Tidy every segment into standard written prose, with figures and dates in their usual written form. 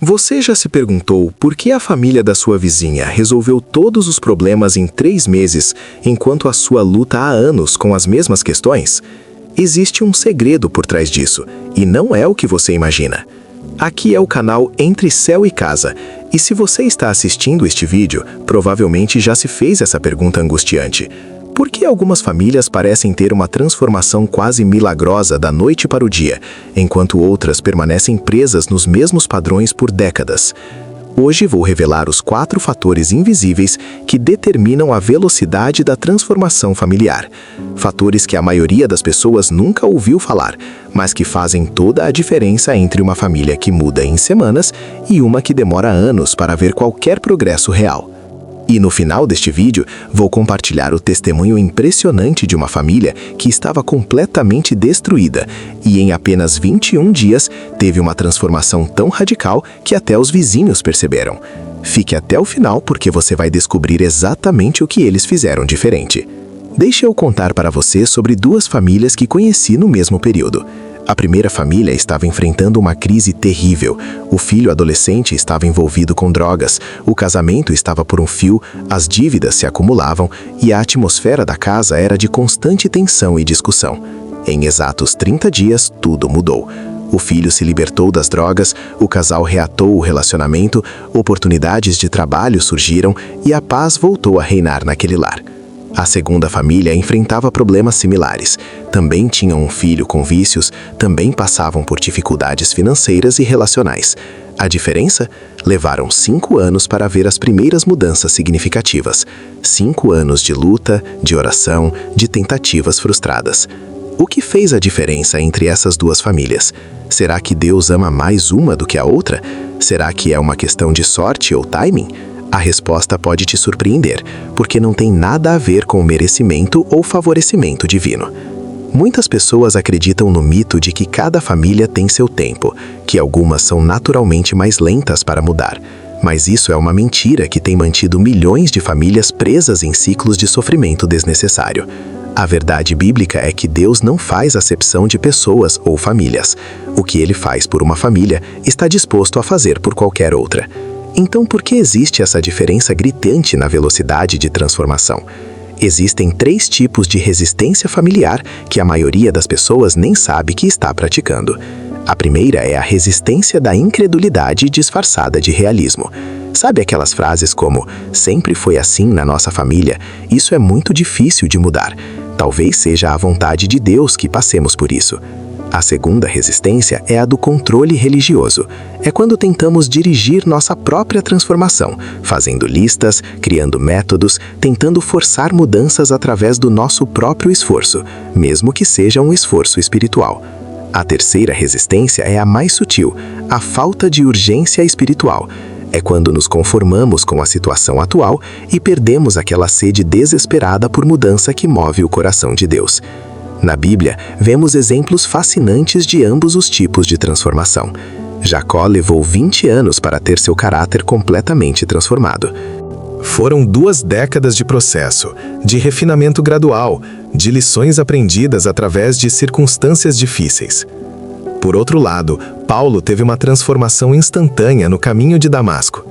Você já se perguntou por que a família da sua vizinha resolveu todos os problemas em 3 meses, enquanto a sua luta há anos com as mesmas questões? Existe um segredo por trás disso, e não é o que você imagina. Aqui é o canal Entre Céu e Casa, e se você está assistindo este vídeo, provavelmente já se fez essa pergunta angustiante. Por que algumas famílias parecem ter uma transformação quase milagrosa da noite para o dia, enquanto outras permanecem presas nos mesmos padrões por décadas? Hoje vou revelar os 4 fatores invisíveis que determinam a velocidade da transformação familiar. Fatores que a maioria das pessoas nunca ouviu falar, mas que fazem toda a diferença entre uma família que muda em semanas e uma que demora anos para ver qualquer progresso real. E no final deste vídeo, vou compartilhar o testemunho impressionante de uma família que estava completamente destruída e em apenas 21 dias teve uma transformação tão radical que até os vizinhos perceberam. Fique até o final porque você vai descobrir exatamente o que eles fizeram diferente. Deixe eu contar para você sobre 2 famílias que conheci no mesmo período. A primeira família estava enfrentando uma crise terrível. O filho adolescente estava envolvido com drogas, o casamento estava por um fio, as dívidas se acumulavam e a atmosfera da casa era de constante tensão e discussão. Em exatos 30 dias, tudo mudou. O filho se libertou das drogas, o casal reatou o relacionamento, oportunidades de trabalho surgiram e a paz voltou a reinar naquele lar. A segunda família enfrentava problemas similares. Também tinham um filho com vícios, também passavam por dificuldades financeiras e relacionais. A diferença? Levaram 5 anos para ver as primeiras mudanças significativas. 5 anos de luta, de oração, de tentativas frustradas. O que fez a diferença entre essas 2 famílias? Será que Deus ama mais uma do que a outra? Será que é uma questão de sorte ou timing? A resposta pode te surpreender, porque não tem nada a ver com merecimento ou favorecimento divino. Muitas pessoas acreditam no mito de que cada família tem seu tempo, que algumas são naturalmente mais lentas para mudar. Mas isso é uma mentira que tem mantido milhões de famílias presas em ciclos de sofrimento desnecessário. A verdade bíblica é que Deus não faz acepção de pessoas ou famílias. O que Ele faz por uma família, está disposto a fazer por qualquer outra. Então, por que existe essa diferença gritante na velocidade de transformação? Existem 3 tipos de resistência familiar que a maioria das pessoas nem sabe que está praticando. A primeira é a resistência da incredulidade disfarçada de realismo. Sabe aquelas frases como, sempre foi assim na nossa família, isso é muito difícil de mudar. Talvez seja a vontade de Deus que passemos por isso. A segunda resistência é a do controle religioso. É quando tentamos dirigir nossa própria transformação, fazendo listas, criando métodos, tentando forçar mudanças através do nosso próprio esforço, mesmo que seja um esforço espiritual. A terceira resistência é a mais sutil, a falta de urgência espiritual. É quando nos conformamos com a situação atual e perdemos aquela sede desesperada por mudança que move o coração de Deus. Na Bíblia, vemos exemplos fascinantes de ambos os tipos de transformação. Jacó levou 20 anos para ter seu caráter completamente transformado. Foram 2 décadas de processo, de refinamento gradual, de lições aprendidas através de circunstâncias difíceis. Por outro lado, Paulo teve uma transformação instantânea no caminho de Damasco.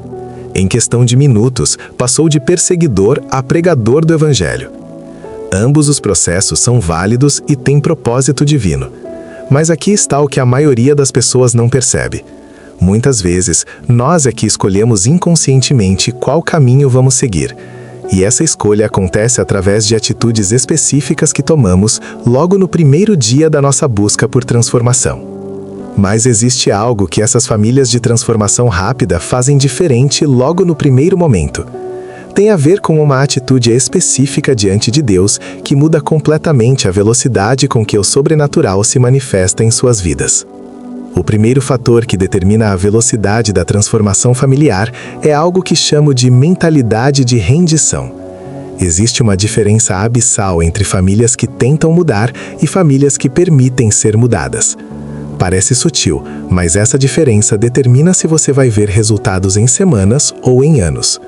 Em questão de minutos, passou de perseguidor a pregador do Evangelho. Ambos os processos são válidos e têm propósito divino. Mas aqui está o que a maioria das pessoas não percebe. Muitas vezes, nós é que escolhemos inconscientemente qual caminho vamos seguir. E essa escolha acontece através de atitudes específicas que tomamos logo no primeiro dia da nossa busca por transformação. Mas existe algo que essas famílias de transformação rápida fazem diferente logo no primeiro momento. Tem a ver com uma atitude específica diante de Deus que muda completamente a velocidade com que o sobrenatural se manifesta em suas vidas. O primeiro fator que determina a velocidade da transformação familiar é algo que chamo de mentalidade de rendição. Existe uma diferença abissal entre famílias que tentam mudar e famílias que permitem ser mudadas. Parece sutil, mas essa diferença determina se você vai ver resultados em semanas ou em anos.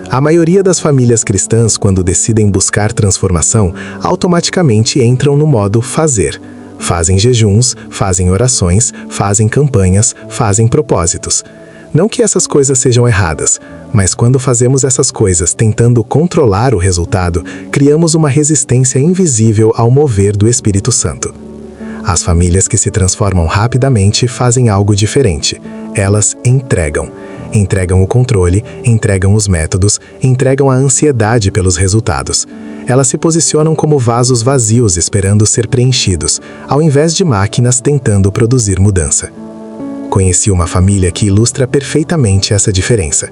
A maioria das famílias cristãs, quando decidem buscar transformação, automaticamente entram no modo fazer. Fazem jejuns, fazem orações, fazem campanhas, fazem propósitos. Não que essas coisas sejam erradas, mas quando fazemos essas coisas tentando controlar o resultado, criamos uma resistência invisível ao mover do Espírito Santo. As famílias que se transformam rapidamente fazem algo diferente. Elas entregam. Entregam o controle, entregam os métodos, entregam a ansiedade pelos resultados. Elas se posicionam como vasos vazios esperando ser preenchidos, ao invés de máquinas tentando produzir mudança. Conheci uma família que ilustra perfeitamente essa diferença.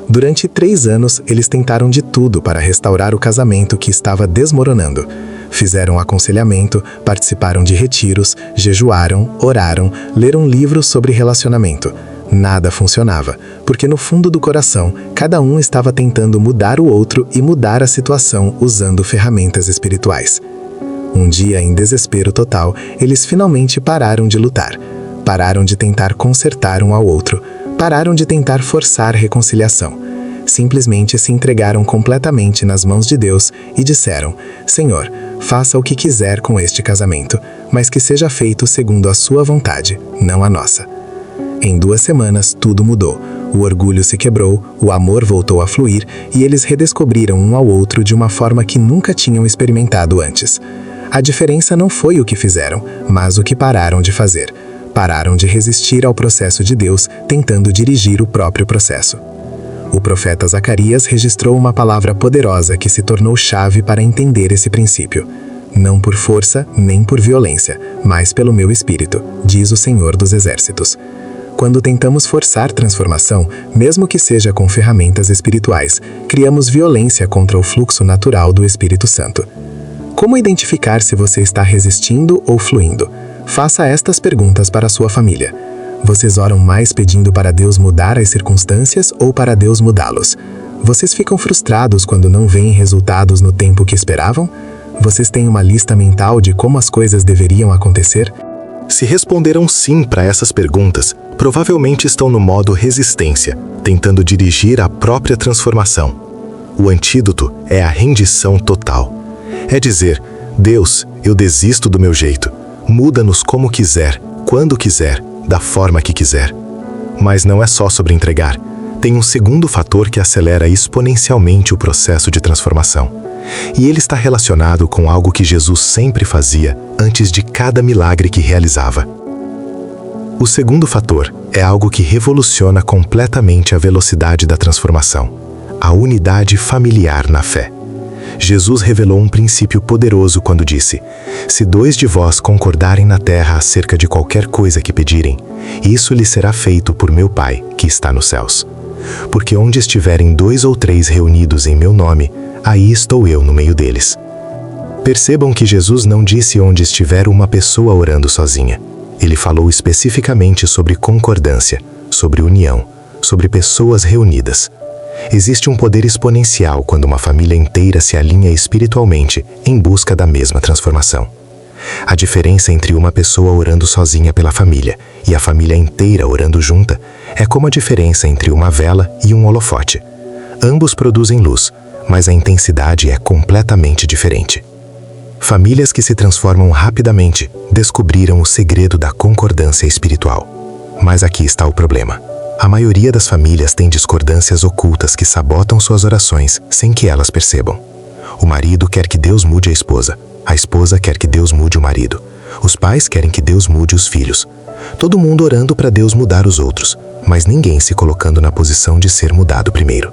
Durante 3 anos, eles tentaram de tudo para restaurar o casamento que estava desmoronando. Fizeram aconselhamento, participaram de retiros, jejuaram, oraram, leram livros sobre relacionamento. Nada funcionava, porque no fundo do coração, cada um estava tentando mudar o outro e mudar a situação usando ferramentas espirituais. Um dia, em desespero total, eles finalmente pararam de lutar. Pararam de tentar consertar um ao outro. Pararam de tentar forçar reconciliação. Simplesmente se entregaram completamente nas mãos de Deus e disseram: Senhor, faça o que quiser com este casamento, mas que seja feito segundo a sua vontade, não a nossa. Em 2 semanas, tudo mudou. O orgulho se quebrou, o amor voltou a fluir e eles redescobriram um ao outro de uma forma que nunca tinham experimentado antes. A diferença não foi o que fizeram, mas o que pararam de fazer. Pararam de resistir ao processo de Deus, tentando dirigir o próprio processo. O profeta Zacarias registrou uma palavra poderosa que se tornou chave para entender esse princípio. Não por força, nem por violência, mas pelo meu espírito, diz o Senhor dos Exércitos. Quando tentamos forçar transformação, mesmo que seja com ferramentas espirituais, criamos violência contra o fluxo natural do Espírito Santo. Como identificar se você está resistindo ou fluindo? Faça estas perguntas para a sua família. Vocês oram mais pedindo para Deus mudar as circunstâncias ou para Deus mudá-los? Vocês ficam frustrados quando não veem resultados no tempo que esperavam? Vocês têm uma lista mental de como as coisas deveriam acontecer? Se responderam sim para essas perguntas, provavelmente estão no modo resistência, tentando dirigir a própria transformação. O antídoto é a rendição total. É dizer: Deus, eu desisto do meu jeito. Muda-nos como quiser, quando quiser, da forma que quiser. Mas não é só sobre entregar. Tem um segundo fator que acelera exponencialmente o processo de transformação. E ele está relacionado com algo que Jesus sempre fazia antes de cada milagre que realizava. O segundo fator é algo que revoluciona completamente a velocidade da transformação: a unidade familiar na fé. Jesus revelou um princípio poderoso quando disse: Se 2 de vós concordarem na terra acerca de qualquer coisa que pedirem, isso lhe será feito por meu Pai, que está nos céus. Porque onde estiverem 2 ou 3 reunidos em meu nome, aí estou eu no meio deles. Percebam que Jesus não disse onde estiver uma pessoa orando sozinha. Ele falou especificamente sobre concordância, sobre união, sobre pessoas reunidas. Existe um poder exponencial quando uma família inteira se alinha espiritualmente em busca da mesma transformação. A diferença entre uma pessoa orando sozinha pela família e a família inteira orando junta é como a diferença entre uma vela e um holofote. Ambos produzem luz, mas a intensidade é completamente diferente. Famílias que se transformam rapidamente descobriram o segredo da concordância espiritual. Mas aqui está o problema. A maioria das famílias tem discordâncias ocultas que sabotam suas orações sem que elas percebam. O marido quer que Deus mude a esposa quer que Deus mude o marido, os pais querem que Deus mude os filhos. Todo mundo orando para Deus mudar os outros, mas ninguém se colocando na posição de ser mudado primeiro.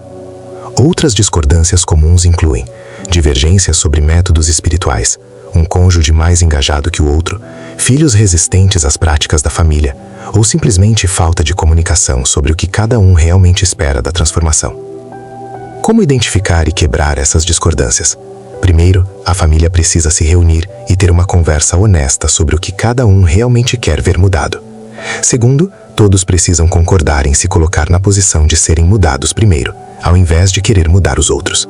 Outras discordâncias comuns incluem divergências sobre métodos espirituais, um cônjuge mais engajado que o outro, filhos resistentes às práticas da família, ou simplesmente falta de comunicação sobre o que cada um realmente espera da transformação. Como identificar e quebrar essas discordâncias? Primeiro, a família precisa se reunir e ter uma conversa honesta sobre o que cada um realmente quer ver mudado. Segundo, todos precisam concordar em se colocar na posição de serem mudados primeiro, ao invés de querer mudar os outros.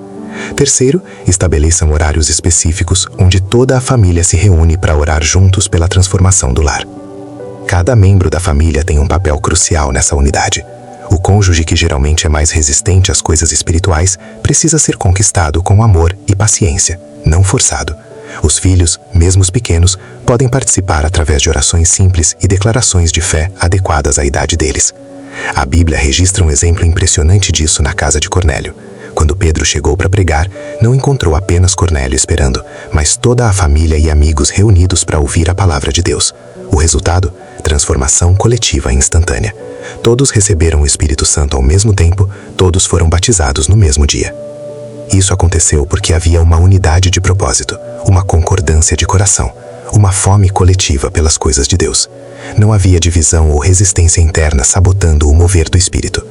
Terceiro, estabeleçam horários específicos onde toda a família se reúne para orar juntos pela transformação do lar. Cada membro da família tem um papel crucial nessa unidade. O cônjuge, que geralmente é mais resistente às coisas espirituais, precisa ser conquistado com amor e paciência, não forçado. Os filhos, mesmo os pequenos, podem participar através de orações simples e declarações de fé adequadas à idade deles. A Bíblia registra um exemplo impressionante disso na casa de Cornélio. Quando Pedro chegou para pregar, não encontrou apenas Cornélio esperando, mas toda a família e amigos reunidos para ouvir a palavra de Deus. O resultado? Transformação coletiva instantânea. Todos receberam o Espírito Santo ao mesmo tempo, todos foram batizados no mesmo dia. Isso aconteceu porque havia uma unidade de propósito, uma concordância de coração, uma fome coletiva pelas coisas de Deus. Não havia divisão ou resistência interna sabotando o mover do Espírito.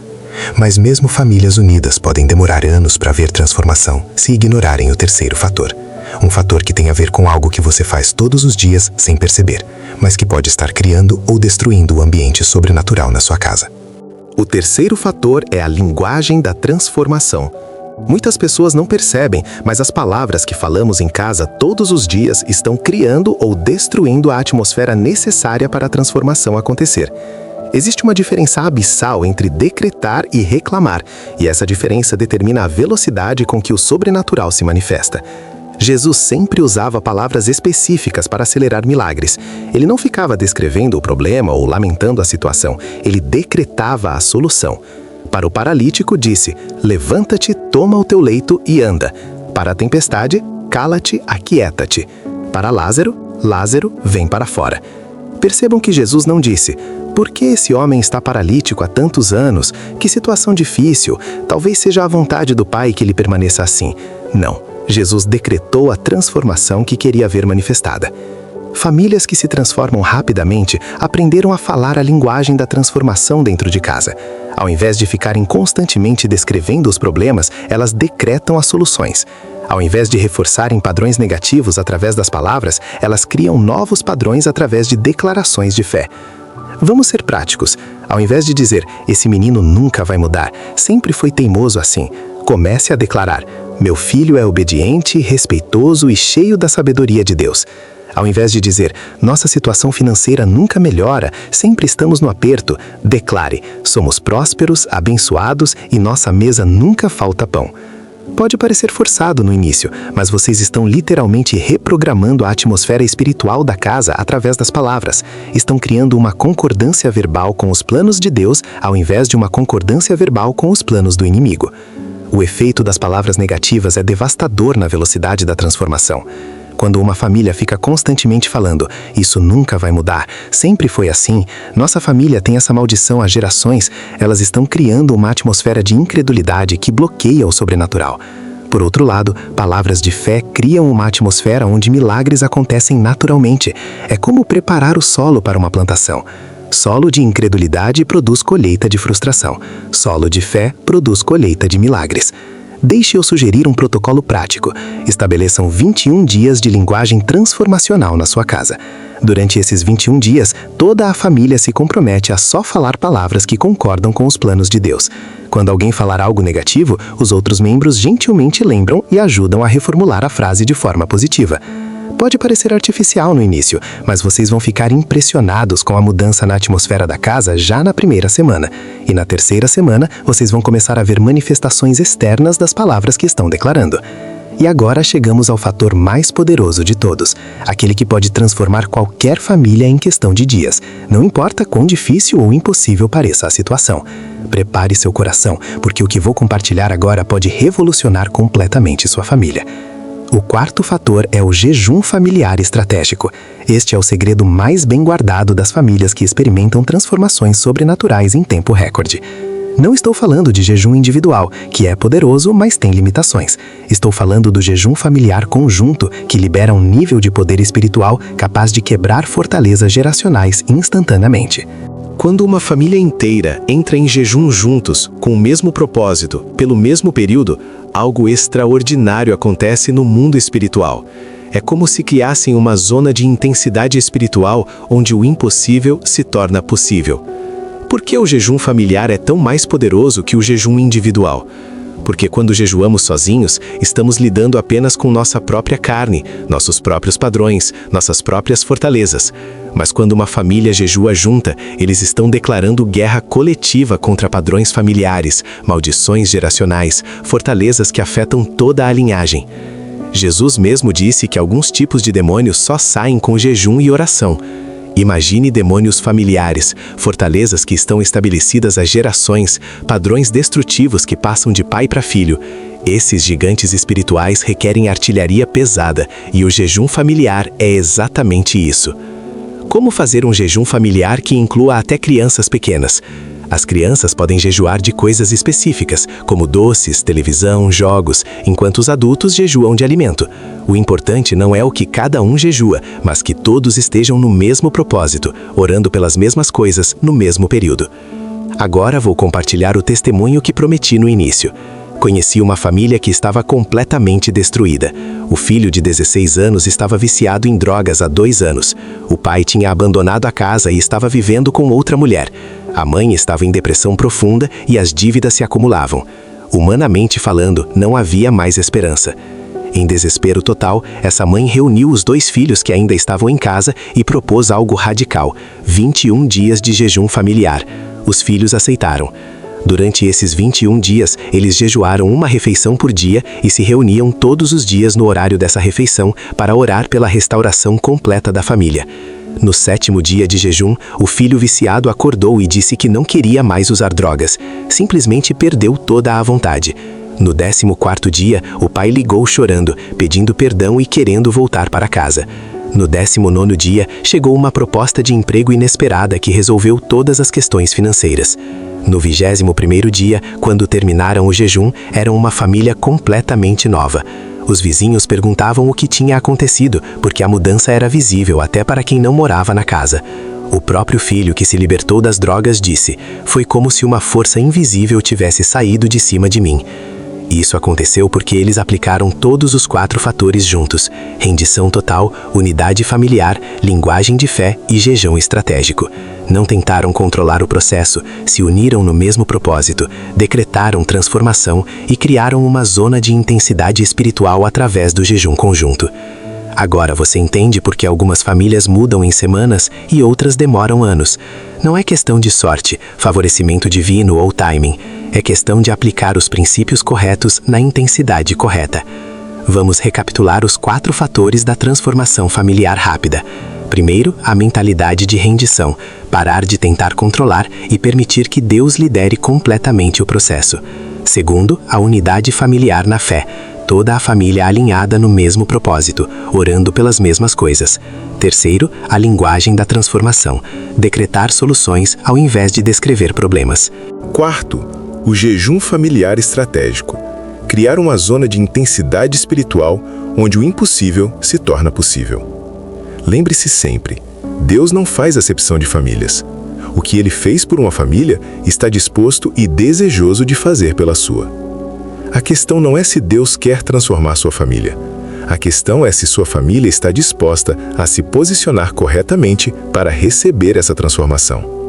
Mas mesmo famílias unidas podem demorar anos para ver transformação se ignorarem o terceiro fator. Um fator que tem a ver com algo que você faz todos os dias sem perceber, mas que pode estar criando ou destruindo o ambiente sobrenatural na sua casa. O terceiro fator é a linguagem da transformação. Muitas pessoas não percebem, mas as palavras que falamos em casa todos os dias estão criando ou destruindo a atmosfera necessária para a transformação acontecer. Existe uma diferença abissal entre decretar e reclamar, e essa diferença determina a velocidade com que o sobrenatural se manifesta. Jesus sempre usava palavras específicas para acelerar milagres. Ele não ficava descrevendo o problema ou lamentando a situação, ele decretava a solução. Para o paralítico, disse: levanta-te, toma o teu leito e anda. Para a tempestade, cala-te, aquieta-te. Para Lázaro, Lázaro, vem para fora. Percebam que Jesus não disse: por que esse homem está paralítico há tantos anos? Que situação difícil. Talvez seja a vontade do Pai que ele permaneça assim. Não. Jesus decretou a transformação que queria ver manifestada. Famílias que se transformam rapidamente aprenderam a falar a linguagem da transformação dentro de casa. Ao invés de ficarem constantemente descrevendo os problemas, elas decretam as soluções. Ao invés de reforçarem padrões negativos através das palavras, elas criam novos padrões através de declarações de fé. Vamos ser práticos. Ao invés de dizer, esse menino nunca vai mudar, sempre foi teimoso assim, comece a declarar, meu filho é obediente, respeitoso e cheio da sabedoria de Deus. Ao invés de dizer, nossa situação financeira nunca melhora, sempre estamos no aperto, declare, somos prósperos, abençoados e nossa mesa nunca falta pão. Pode parecer forçado no início, mas vocês estão literalmente reprogramando a atmosfera espiritual da casa através das palavras. Estão criando uma concordância verbal com os planos de Deus, ao invés de uma concordância verbal com os planos do inimigo. O efeito das palavras negativas é devastador na velocidade da transformação. Quando uma família fica constantemente falando, isso nunca vai mudar, sempre foi assim, nossa família tem essa maldição há gerações, elas estão criando uma atmosfera de incredulidade que bloqueia o sobrenatural. Por outro lado, palavras de fé criam uma atmosfera onde milagres acontecem naturalmente. É como preparar o solo para uma plantação. Solo de incredulidade produz colheita de frustração. Solo de fé produz colheita de milagres. Deixe eu sugerir um protocolo prático. Estabeleçam 21 dias de linguagem transformacional na sua casa. Durante esses 21 dias, toda a família se compromete a só falar palavras que concordam com os planos de Deus. Quando alguém falar algo negativo, os outros membros gentilmente lembram e ajudam a reformular a frase de forma positiva. Pode parecer artificial no início, mas vocês vão ficar impressionados com a mudança na atmosfera da casa já na primeira semana. E na terceira semana, vocês vão começar a ver manifestações externas das palavras que estão declarando. E agora chegamos ao fator mais poderoso de todos, aquele que pode transformar qualquer família em questão de dias, não importa quão difícil ou impossível pareça a situação. Prepare seu coração, porque o que vou compartilhar agora pode revolucionar completamente sua família. O quarto fator é o jejum familiar estratégico. Este é o segredo mais bem guardado das famílias que experimentam transformações sobrenaturais em tempo recorde. Não estou falando de jejum individual, que é poderoso, mas tem limitações. Estou falando do jejum familiar conjunto, que libera um nível de poder espiritual capaz de quebrar fortalezas geracionais instantaneamente. Quando uma família inteira entra em jejum juntos, com o mesmo propósito, pelo mesmo período, algo extraordinário acontece no mundo espiritual. É como se criassem uma zona de intensidade espiritual onde o impossível se torna possível. Por que o jejum familiar é tão mais poderoso que o jejum individual? Porque quando jejuamos sozinhos, estamos lidando apenas com nossa própria carne, nossos próprios padrões, nossas próprias fortalezas. Mas quando uma família jejua junta, eles estão declarando guerra coletiva contra padrões familiares, maldições geracionais, fortalezas que afetam toda a linhagem. Jesus mesmo disse que alguns tipos de demônios só saem com jejum e oração. Imagine demônios familiares, fortalezas que estão estabelecidas há gerações, padrões destrutivos que passam de pai para filho. Esses gigantes espirituais requerem artilharia pesada e o jejum familiar é exatamente isso. Como fazer um jejum familiar que inclua até crianças pequenas? As crianças podem jejuar de coisas específicas, como doces, televisão, jogos, enquanto os adultos jejuam de alimento. O importante não é o que cada um jejua, mas que todos estejam no mesmo propósito, orando pelas mesmas coisas no mesmo período. Agora vou compartilhar o testemunho que prometi no início. Conheci uma família que estava completamente destruída. O filho de 16 anos estava viciado em drogas há 2 anos. O pai tinha abandonado a casa e estava vivendo com outra mulher. A mãe estava em depressão profunda e as dívidas se acumulavam. Humanamente falando, não havia mais esperança. Em desespero total, essa mãe reuniu os 2 filhos que ainda estavam em casa e propôs algo radical: 21 dias de jejum familiar. Os filhos aceitaram. Durante esses 21 dias, eles jejuaram uma refeição por dia e se reuniam todos os dias no horário dessa refeição para orar pela restauração completa da família. No 7º dia de jejum, o filho viciado acordou e disse que não queria mais usar drogas. Simplesmente perdeu toda a vontade. No 14º dia, o pai ligou chorando, pedindo perdão e querendo voltar para casa. No 19º dia, chegou uma proposta de emprego inesperada que resolveu todas as questões financeiras. No 21º dia, quando terminaram o jejum, eram uma família completamente nova. Os vizinhos perguntavam o que tinha acontecido, porque a mudança era visível até para quem não morava na casa. O próprio filho que se libertou das drogas disse: "Foi como se uma força invisível tivesse saído de cima de mim." Isso aconteceu porque eles aplicaram todos os 4 fatores juntos: rendição total, unidade familiar, linguagem de fé e jejum estratégico. Não tentaram controlar o processo, se uniram no mesmo propósito, decretaram transformação e criaram uma zona de intensidade espiritual através do jejum conjunto. Agora você entende por que algumas famílias mudam em semanas e outras demoram anos. Não é questão de sorte, favorecimento divino ou timing. É questão de aplicar os princípios corretos na intensidade correta. Vamos recapitular os 4 fatores da transformação familiar rápida. Primeiro, a mentalidade de rendição, parar de tentar controlar e permitir que Deus lidere completamente o processo. Segundo, a unidade familiar na fé, toda a família alinhada no mesmo propósito, orando pelas mesmas coisas. Terceiro, a linguagem da transformação, decretar soluções ao invés de descrever problemas. Quarto, o jejum familiar estratégico, criar uma zona de intensidade espiritual onde o impossível se torna possível. Lembre-se sempre, Deus não faz acepção de famílias. O que Ele fez por uma família, está disposto e desejoso de fazer pela sua. A questão não é se Deus quer transformar sua família. A questão é se sua família está disposta a se posicionar corretamente para receber essa transformação.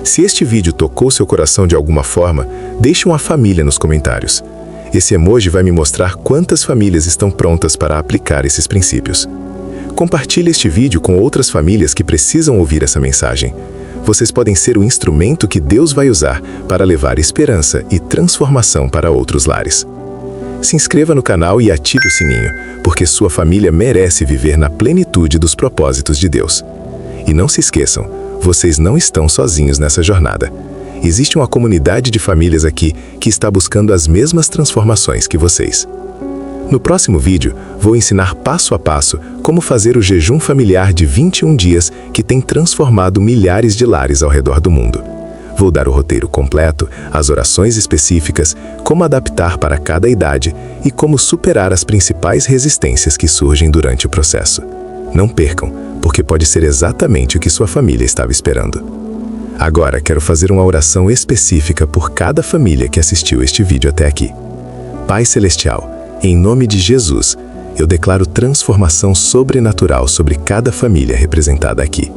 Se este vídeo tocou seu coração de alguma forma, deixe uma família nos comentários. Esse emoji vai me mostrar quantas famílias estão prontas para aplicar esses princípios. Compartilhe este vídeo com outras famílias que precisam ouvir essa mensagem. Vocês podem ser o instrumento que Deus vai usar para levar esperança e transformação para outros lares. Se inscreva no canal e ative o sininho, porque sua família merece viver na plenitude dos propósitos de Deus. E não se esqueçam, vocês não estão sozinhos nessa jornada. Existe uma comunidade de famílias aqui que está buscando as mesmas transformações que vocês. No próximo vídeo, vou ensinar passo a passo como fazer o jejum familiar de 21 dias que tem transformado milhares de lares ao redor do mundo. Vou dar o roteiro completo, as orações específicas, como adaptar para cada idade e como superar as principais resistências que surgem durante o processo. Não percam, porque pode ser exatamente o que sua família estava esperando. Agora quero fazer uma oração específica por cada família que assistiu este vídeo até aqui. Pai Celestial, em nome de Jesus, eu declaro transformação sobrenatural sobre cada família representada aqui.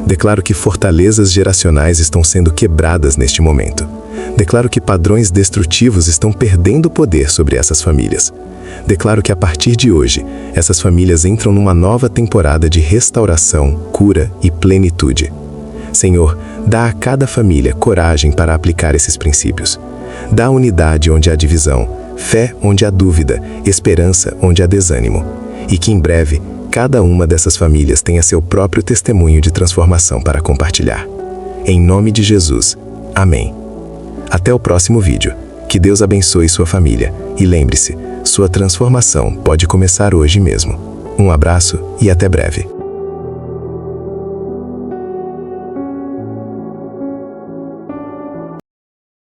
Declaro que fortalezas geracionais estão sendo quebradas neste momento. Declaro que padrões destrutivos estão perdendo poder sobre essas famílias. Declaro que a partir de hoje, essas famílias entram numa nova temporada de restauração, cura e plenitude. Senhor, dá a cada família coragem para aplicar esses princípios. Dá unidade onde há divisão, fé onde há dúvida, esperança onde há desânimo. E que em breve, cada uma dessas famílias tenha seu próprio testemunho de transformação para compartilhar. Em nome de Jesus. Amém. Até o próximo vídeo. Que Deus abençoe sua família. E lembre-se, sua transformação pode começar hoje mesmo. Um abraço e até breve.